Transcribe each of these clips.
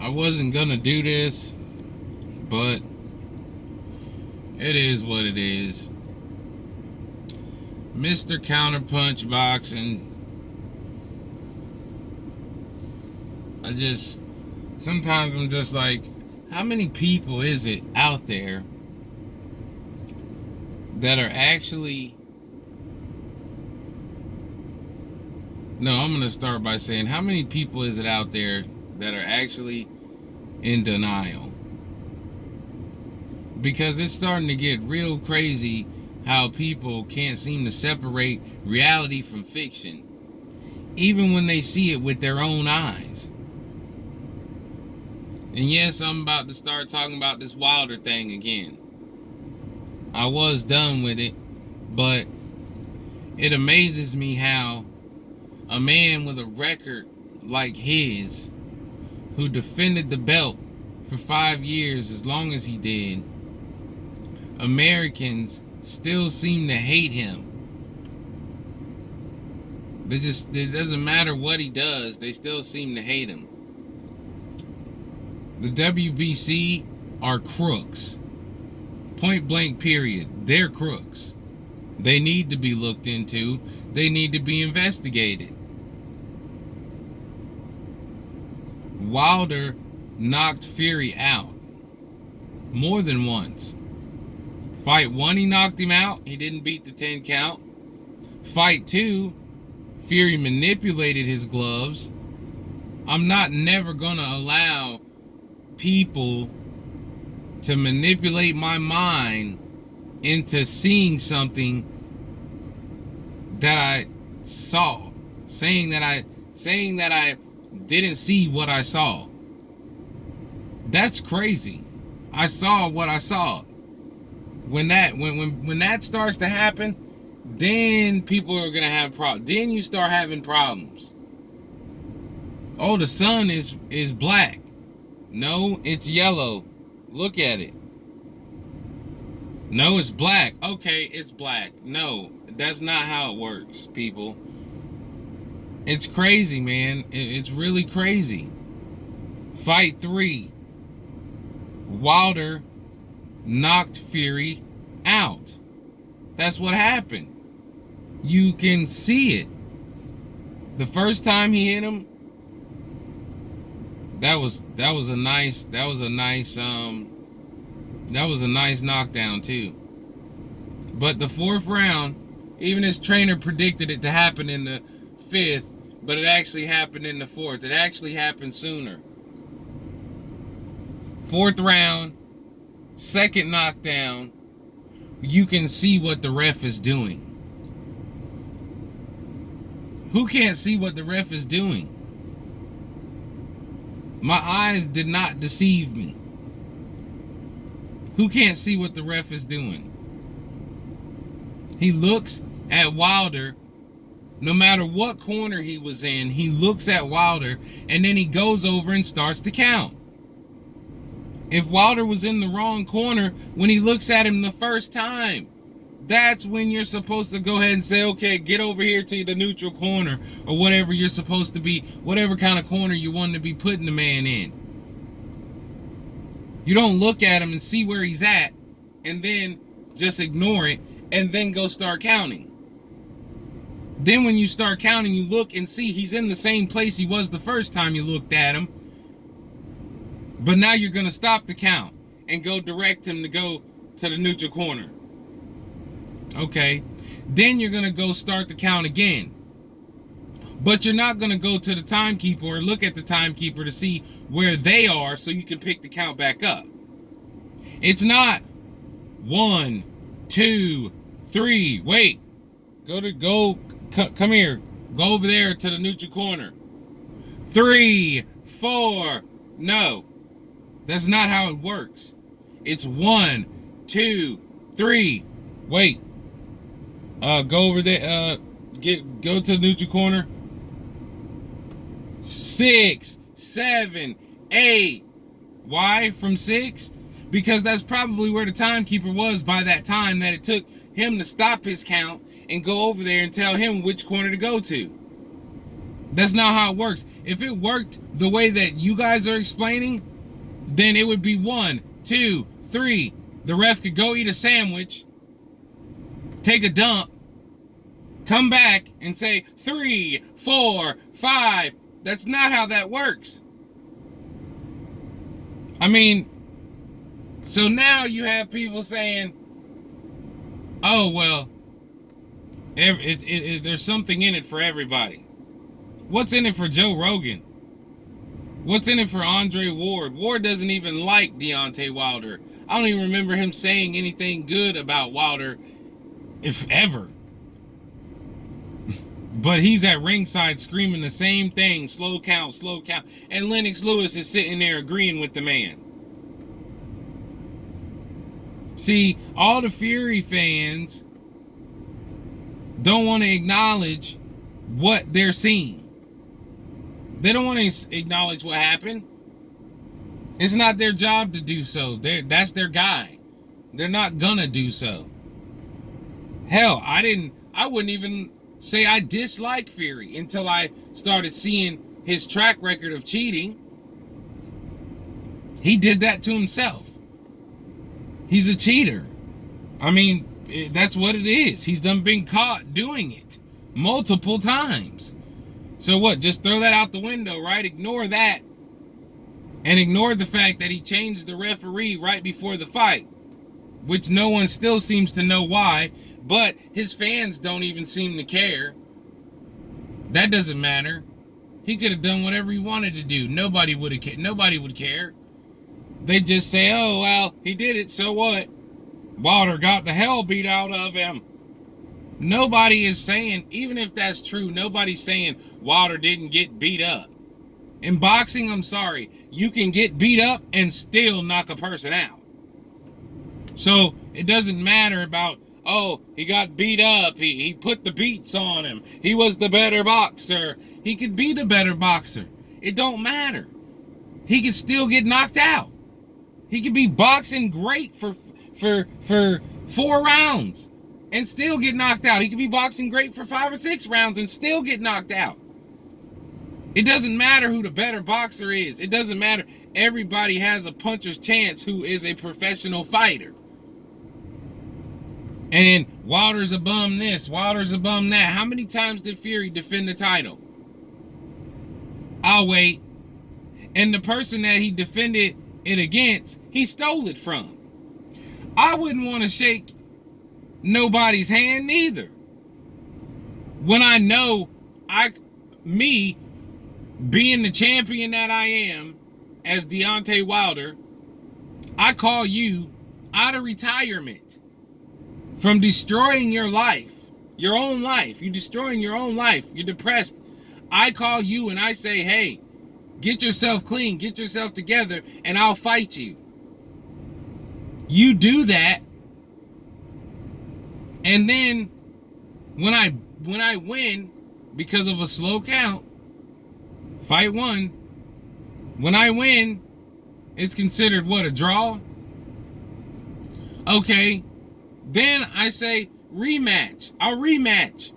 I wasn't gonna do this, but it is what it is. Mr. Counterpunch Boxing. Sometimes I'm just like, how many people is it out there that are actually, no, I'm going to start by saying, how many people is it out there that are actually in denial? Because it's starting to get real crazy how people can't seem to separate reality from fiction, even when they see it with their own eyes. And yes, I'm about to start talking about this Wilder thing again. I was done with it, but it amazes me how a man with a record like his, who defended the belt for 5 years as long as he did, Americans still seem to hate him. It doesn't matter what he does, they still seem to hate him. The WBC are crooks. Point blank period. They're crooks. They need to be looked into. They need to be investigated. Wilder knocked Fury out more than once. Fight 1, he knocked him out. He didn't beat the 10 count. Fight 2, Fury manipulated his gloves. I'm never gonna allow people to manipulate my mind into seeing something that I saw, saying that I didn't see what I saw. That's crazy. I saw what I saw. When that starts to happen, then people are gonna have problems. Then you start having problems. Oh, the sun is black. No, it's yellow. Look at it. No, it's black. Okay, it's black. No, that's not how it works, people. It's crazy, man. It's really crazy. Fight 3. Wilder knocked Fury out. That's what happened. You can see it. The first time he hit him, that was a nice knockdown too. But the 4th round, even his trainer predicted it to happen in the 5th, but it actually happened in the 4th. It actually happened sooner. 4th round, 2nd knockdown, you can see what the ref is doing. Who can't see what the ref is doing? My eyes did not deceive me. Who can't see what the ref is doing? He looks at Wilder, no matter what corner he was in, he looks at Wilder, and then he goes over and starts to count. If Wilder was in the wrong corner when he looks at him the first time, that's when you're supposed to go ahead and say, okay, get over here to the neutral corner, or whatever you're supposed to be, whatever kind of corner you want to be putting the man in. You don't look at him and see where he's at and then just ignore it and then go start counting. Then when you start counting, you look and see he's in the same place he was the first time you looked at him. But now you're going to stop the count and go direct him to go to the neutral corner. Okay. Then you're going to go start the count again. But you're not going to go to the timekeeper or look at the timekeeper to see where they are so you can pick the count back up. It's not 1, 2, 3. Wait. Come here. Go over there to the neutral corner. 3, 4. No. That's not how it works. It's 1, 2, 3. Wait. Go over there. Go to the neutral corner. 6, 7, 8. Why from 6? Because that's probably where the timekeeper was by that time that it took him to stop his count and go over there and tell him which corner to go to. That's not how it works. If it worked the way that you guys are explaining, then it would be 1, 2, 3. The ref could go eat a sandwich, take a dump, come back and say 3, 4, 5. That's not how that works. I mean, so now you have people saying, oh, well, there's something in it for everybody. What's in it for Joe Rogan? What's in it for Andre Ward? Ward doesn't even like Deontay Wilder. I don't even remember him saying anything good about Wilder, if ever. But he's at ringside screaming the same thing, slow count, slow count. And Lennox Lewis is sitting there agreeing with the man. See, all the Fury fans don't want to acknowledge what they're seeing. They don't want to acknowledge what happened. It's not their job to do so. That's their guy. They're not gonna do so. Hell, I wouldn't even say I dislike Fury until I started seeing his track record of cheating. He did that to himself. He's a cheater. I mean, that's what it is. He's done been caught doing it multiple times. So what? Just throw that out the window, right? Ignore that. And ignore the fact that he changed the referee right before the fight, which no one still seems to know why, but his fans don't even seem to care. That doesn't matter. He could have done whatever he wanted to do. Nobody would care. They'd just say, oh, well, he did it, so what? Wilder got the hell beat out of him. Nobody is saying, even if that's true, nobody's saying Wilder didn't get beat up. In boxing, I'm sorry, you can get beat up and still knock a person out. So it doesn't matter about, oh, he got beat up, he put the beats on him, he was the better boxer. He could be the better boxer. It don't matter. He could still get knocked out. He could be boxing great for 4 rounds and still get knocked out. He could be boxing great for 5 or 6 rounds and still get knocked out. It doesn't matter who the better boxer is. It doesn't matter. Everybody has a puncher's chance who is a professional fighter. And then Wilder's a bum this, Wilder's a bum that. How many times did Fury defend the title? I'll wait. And the person that he defended it against, he stole it from. I wouldn't want to shake nobody's hand neither. When I know me being the champion that I am as Deontay Wilder, I call you out of retirement from destroying your life, your own life. You're destroying your own life. You're depressed. I call you and I say, hey, get yourself clean, get yourself together, and I'll fight you. You do that, and then when I win because of a slow count, fight 1, when I win, it's considered what, a draw? Okay, then I say rematch. I'll rematch.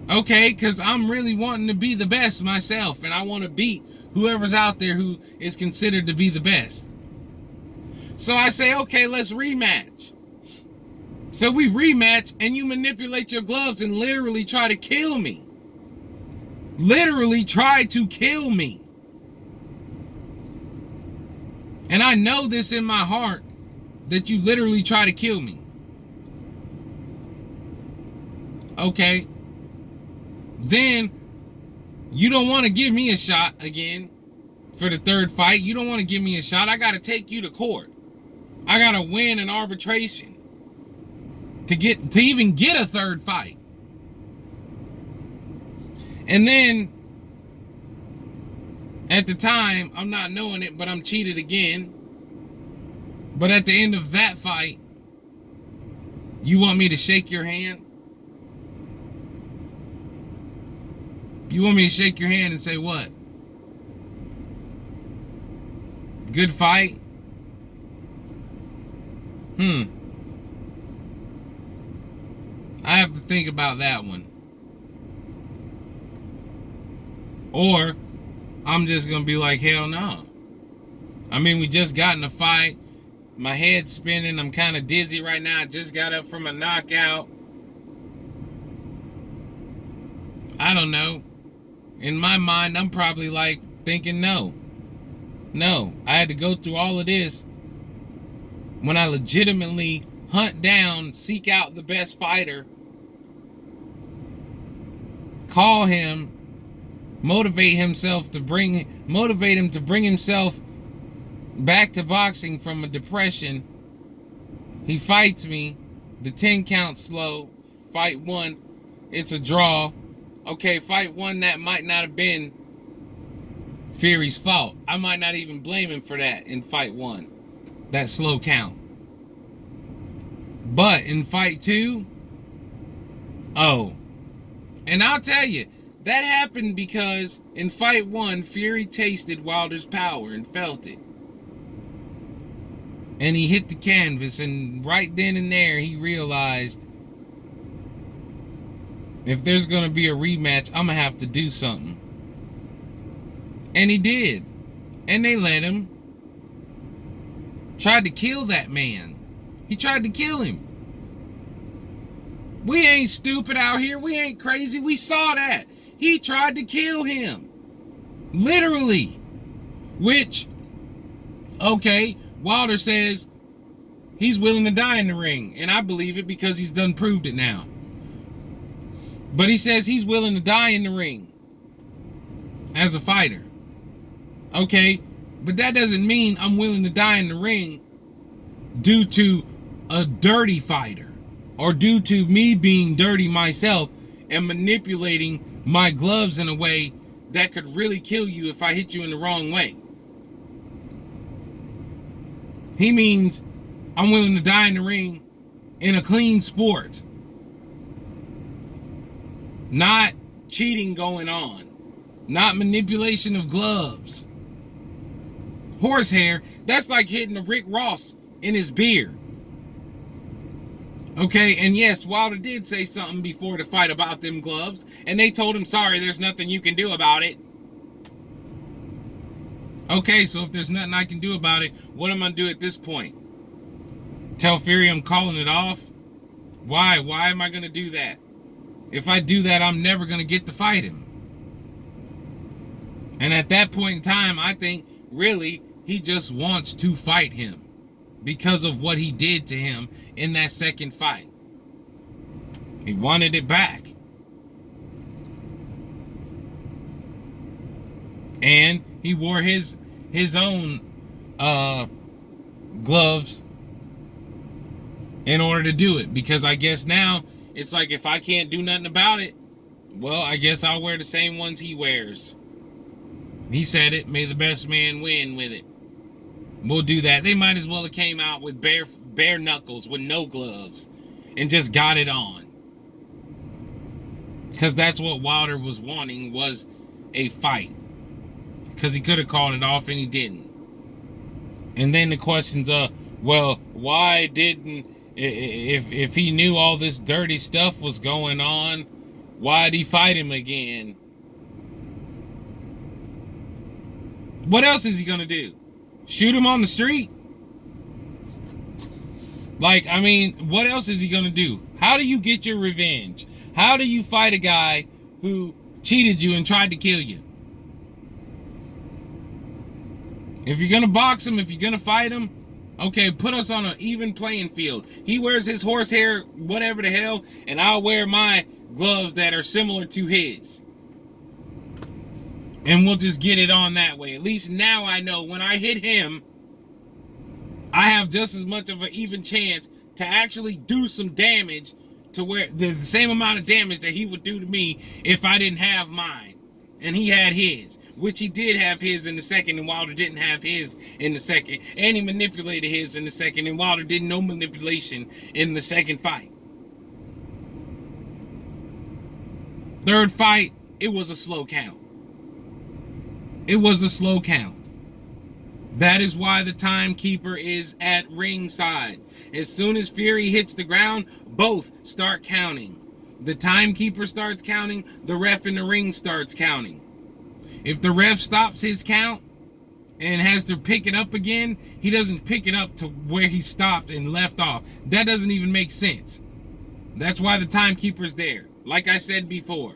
Okay, because I'm really wanting to be the best myself, and I want to beat whoever's out there who is considered to be the best. So I say, okay, let's rematch. So we rematch, and you manipulate your gloves and literally try to kill me. Literally try to kill me. And I know this in my heart, that you literally try to kill me. Okay. Then you don't want to give me a shot again for the 3rd fight. You don't want to give me a shot. I got to take you to court. I got to win an arbitration to even get a 3rd fight. And then at the time, I'm not knowing it, but I'm cheated again. But at the end of that fight, you want me to shake your hand? You want me to shake your hand and say what? Good fight? I have to think about that one. Or I'm just going to be like, hell no. I mean, we just got in a fight. My head's spinning. I'm kind of dizzy right now. I just got up from a knockout. I don't know. In my mind, I'm probably like thinking no. No, I had to go through all of this when I legitimately hunt down, seek out the best fighter, call him, motivate him to bring himself back to boxing from a depression. He fights me. The 10 count slow. Fight 1, it's a draw. Okay, fight 1, that might not have been Fury's fault. I might not even blame him for that in fight 1. That slow count. But in fight 2, oh. And I'll tell you, that happened because in fight 1, Fury tasted Wilder's power and felt it. And he hit the canvas, and right then and there, he realized, if there's going to be a rematch, I'm going to have to do something. And he did. And they let him. Tried to kill that man. He tried to kill him. We ain't stupid out here. We ain't crazy. We saw that. He tried to kill him. Literally. Which, okay, Wilder says he's willing to die in the ring. And I believe it because he's done proved it now. But he says he's willing to die in the ring as a fighter. Okay, but that doesn't mean I'm willing to die in the ring due to a dirty fighter or due to me being dirty myself and manipulating my gloves in a way that could really kill you if I hit you in the wrong way. He means I'm willing to die in the ring in a clean sport. Not cheating going on. Not manipulation of gloves. Horsehair, that's like hitting a Rick Ross in his beard. Okay, and yes, Wilder did say something before the fight about them gloves, and they told him, sorry, there's nothing you can do about it. Okay, so if there's nothing I can do about it, what am I going to do at this point? Tell Fury I'm calling it off? Why? Why am I going to do that? If I do that, I'm never going to get to fight him. And at that point in time, I think, really, he just wants to fight him because of what he did to him in that second fight. He wanted it back. And he wore his own gloves in order to do it. Because I guess now, it's like if I can't do nothing about it, well, I guess I'll wear the same ones he wears. He said it, may the best man win with it. We'll do that. They might as well have came out with bare knuckles with no gloves and just got it on. Because that's what Wilder was wanting, was a fight. Because he could have called it off and he didn't. And then the questions are, well, why didn't, if he knew all this dirty stuff was going on, why'd he fight him again? What else is he going to do? Shoot him on the street? Like, I mean, what else is he going to do? How do you get your revenge? How do you fight a guy who cheated you and tried to kill you? If you're going to box him, if you're going to fight him, okay, put us on an even playing field. He wears his horsehair, whatever the hell, and I'll wear my gloves that are similar to his. And we'll just get it on that way. At least now I know when I hit him, I have just as much of an even chance to actually do some damage, to where there's the same amount of damage that he would do to me if I didn't have mine. And he had his, which he did have his in the second, and Wilder didn't have his in the second. And he manipulated his in the second, and Wilder did no manipulation in the second fight. Third fight, it was a slow count. It was a slow count. That is why the timekeeper is at ringside. As soon as Fury hits the ground, both start counting. The timekeeper starts counting, the ref in the ring starts counting. If the ref stops his count and has to pick it up again, he doesn't pick it up to where he stopped and left off. That doesn't even make sense. That's why the timekeeper's there. Like I said before,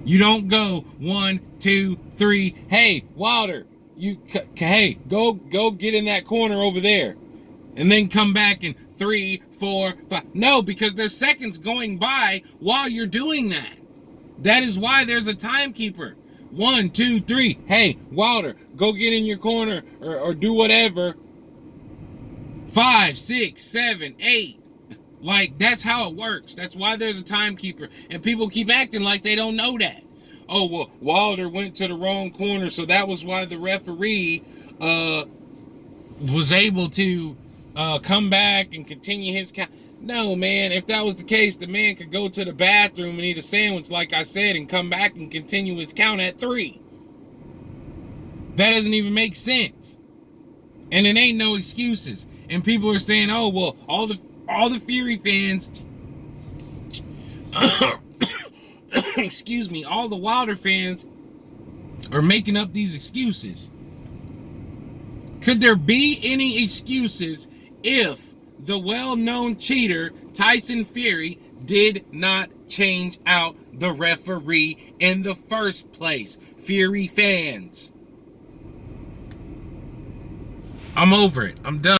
you don't go 1, 2, 3. Hey, Wilder, hey, go get in that corner over there, and then come back in 3, 4, 5. No, because there's seconds going by while you're doing that. That is why there's a timekeeper. 1, 2, 3. Hey, Wilder, go get in your corner or do whatever. 5, 6, 7, 8. Like, that's how it works. That's why there's a timekeeper. And people keep acting like they don't know that. Oh, well, Wilder went to the wrong corner, so that was why the referee was able to come back and continue his count. No, man, if that was the case, the man could go to the bathroom and eat a sandwich, like I said, and come back and continue his count at 3. That doesn't even make sense. And it ain't no excuses. And people are saying, oh, well, all the Fury fans, excuse me, all the Wilder fans are making up these excuses. Could there be any excuses if the well-known cheater, Tyson Fury, did not change out the referee in the first place? Fury fans, I'm over it. I'm done.